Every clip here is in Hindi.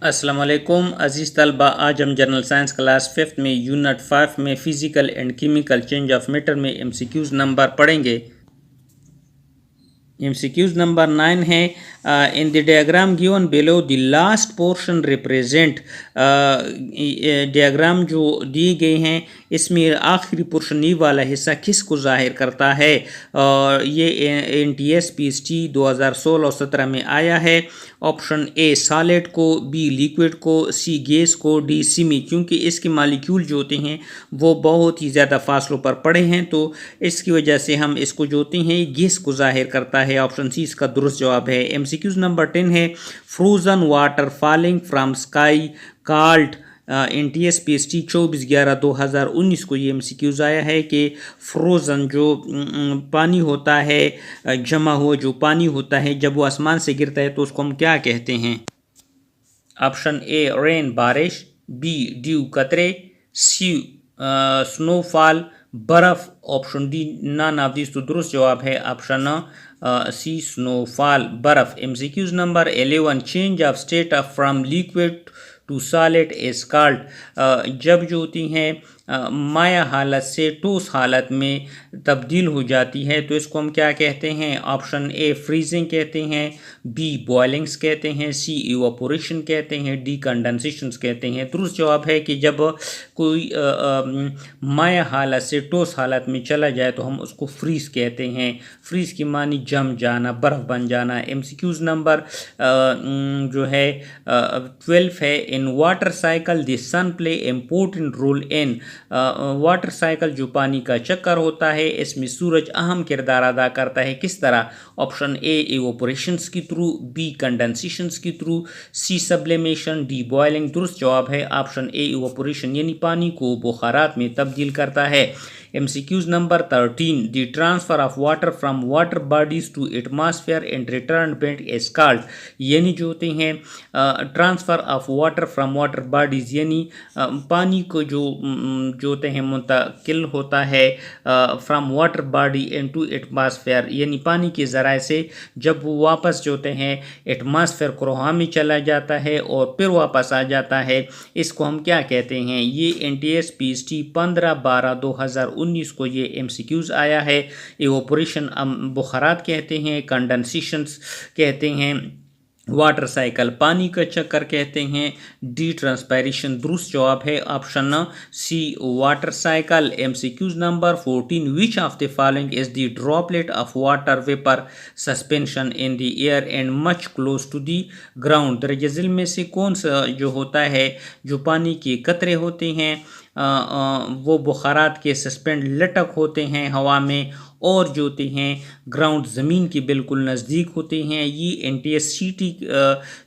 अस्सलाम वालेकुम अज़ीज़ तलबा, आज हम जनरल साइंस क्लास 5th में यूनिट 5 में physical and chemical change of matter में एमसीक्यूज़ नंबर पढ़ेंगे। MCQs number 9 है in the diagram given below the last portion represent diagram जो दिए गए हैं इसमें आखिरी पोर्शन ये वाला हिस्सा किसको जाहिर करता है। और ये NTS PST 2016-17 में आया है। ऑप्शन ए सॉलिड को, बी लिक्विड को, सी गैस को, डी सिमी। क्योंकि इसके मालिक्यूल जो होते हैं वो बहुत ही ज़्यादा फासलों पर पड़े हैं तो इसकी वजह से हम इसको जो होते हैं गैस को जाहिर करता है। ऑप्शन सी इसका दुरुस्त जवाब है। MCQs नंबर 10 है frozen water falling from sky called NTS PST 24/11/2019 को ये MCQs आया है कि फ्रोज़न जो पानी होता है, जमा हुआ जो पानी होता है जब वो आसमान से गिरता है तो उसको हम क्या कहते हैं। ऑप्शन ए रेन बारिश, बी ड्यू कतरे, सी स्नोफॉल बर्फ, option D none of this तो दुरुस्त जवाब है ऑप्शन सी स्नोफॉल बर्फ। MCQs number 11 change of state of from liquid to solid is called. जब जो होती हैं माया हालत से ठोस हालत में तब्दील हो जाती है तो इसको हम क्या कहते हैं। ऑप्शन ए फ्रीजिंग कहते हैं, बी बॉइलिंग्स कहते हैं, सी इवापोरेशन कहते हैं, डी कंडेंसेशंस कहते हैं। दुरुस्त जवाब है कि जब कोई माया हालत से ठोस हालत में चला जाए तो हम उसको फ्रीज कहते हैं। फ्रीज की मानी जम जाना, बर्फ़ बन जाना। MCQs नंबर जो है 12 है in water cycle the sun play important role in. Water cycle जो पानी का चक्कर होता है इसमें सूरज अहम किरदार अदा करता है। किस तरह। ऑप्शन ए इवापोरेशंस के थ्रू, बी कंडेंसेशंस के थ्रू, सी सब्लिमेशन, डी बॉइलिंग। दुरुस्त जवाब है ऑप्शन ए इवापोरेशन यानी पानी को बुखारात में तब्दील करता है। MCQs number 13 the transfer of water from water bodies to atmosphere and return bent is called. यानी जो होते हैं transfer of water from water bodies यानी पानी को जो होते हैं मुंतकिल होता है from water body into atmosphere यानी पानी के ज़राए से जब वो वापस जो होते हैं एटमॉस्फेयर क्रोहा में चला जाता है और फिर वापस आ जाता है, इसको हम क्या कहते हैं। ये NTS PST 15/12/2019 को ये MCQs आया है। इवापोरेशन बुखारात कहते हैं, कंडेंसेशंस कहते हैं, वाटर साइकिल पानी का चक्कर कहते हैं, डी ट्रांसपायरेशन। दुरुस्त जवाब है option C water cycle. MCQs number 14 which of the following is the droplet of water vapour suspension in the air and much close to the ground. दरअसल में से कौन सा जो होता है जो पानी के कतरे होते हैं वो बुखारात के सस्पेंड लटक होते हैं हवा में और जो होते हैं ग्राउंड ज़मीन के बिल्कुल नज़दीक होते हैं। ये NTS CT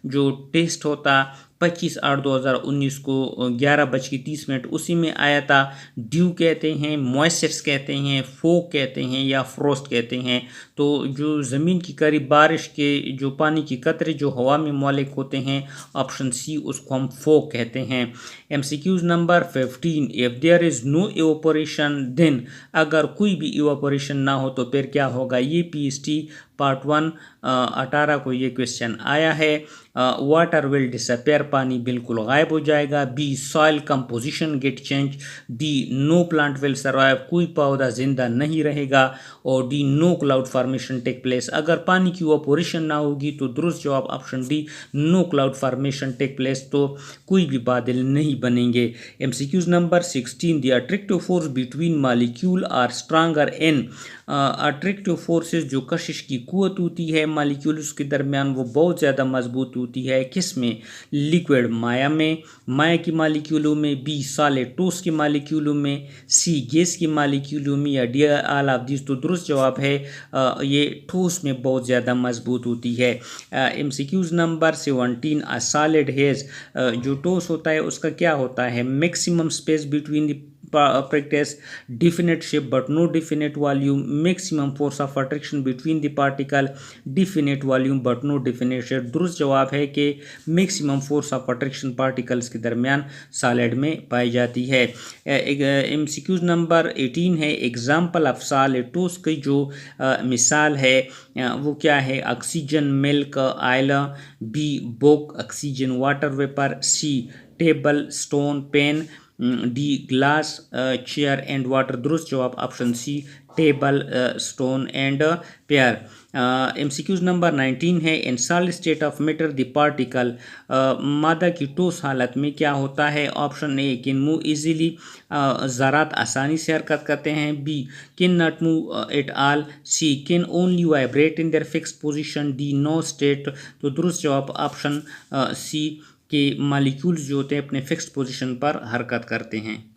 जो टेस्ट होता 25/8/2019 को 11:30 उसी में आया था। ड्यू कहते हैं, मॉइस्चर्स कहते हैं, फोक कहते हैं या फ्रोस्ट कहते हैं। तो जो ज़मीन की करीब बारिश के जो पानी की कतरे जो हवा में मौलिक होते हैं ऑप्शन सी उसको हम फोक कहते हैं। MCQs number 15 if there is no evaporation then. अगर कोई भी इवापोरेशन ना हो तो फिर क्या होगा। ये PST पार्ट 1 18 को ये क्वेश्चन आया है। वाटर विल डिसअपेयर पानी बिल्कुल गायब हो जाएगा। B soil composition get change, D no plant will survive कोई पौधा जिंदा नहीं रहेगा और D no cloud formation take place. अगर पानी की इवापोरेशन ना होगी तो दुरुस्त जवाब option D no cloud formation take place, तो कोई भी बादल नहीं बनेंगे। MCQs number 16 the attractive force between molecule are stronger in. Attractive forces जो कशिश की कुव्वत होती है मॉलिक्यूल्स के दरमियान वो बहुत ज़्यादा मजबूत होती है। किस में। लिक्विड माया में, माया की मॉलिक्यूलों में, बी सॉलिड ठोस की मॉलिक्यूलों में, सी गैस की मॉलिक्यूलों में या डी ऑल ऑफ दिस। तो दुरुस्त जवाब है ये ठोस में बहुत ज़्यादा मजबूत होती है। MCQs नंबर 17 सॉलिड हेज जो ठोस होता है उसका क्या होता है। Maximum space between the practice definite shape but no definite volume, maximum force of attraction between the particle, definite volume but no definite shape। दुरुस्त जवाब है कि maximum force of attraction particles के दरमियान सॉलिड में पाई जाती है। MCQ नंबर 18 है, एग्जाम्पल ऑफ सॉलिड की जो मिसाल है वो क्या है? Oxygen milk oil, B book oxygen water vapour, C table stone pen, D glass chair and water. दुरुस्त जवाब option C table stone and pair. MCQs number 19 है, in solid state of matter the particle, मादा की ठोस हालत में क्या होता है? Option A can move easily, ज़रात आसानी से हरकत करते हैं, B can not move at all, C can only vibrate in their fixed position, D no state. तो दुरुस्त जवाब ऑप्शन सी के मॉलिक्यूल्स जो होते हैं अपने फिक्स्ड पोजीशन पर हरकत करते हैं।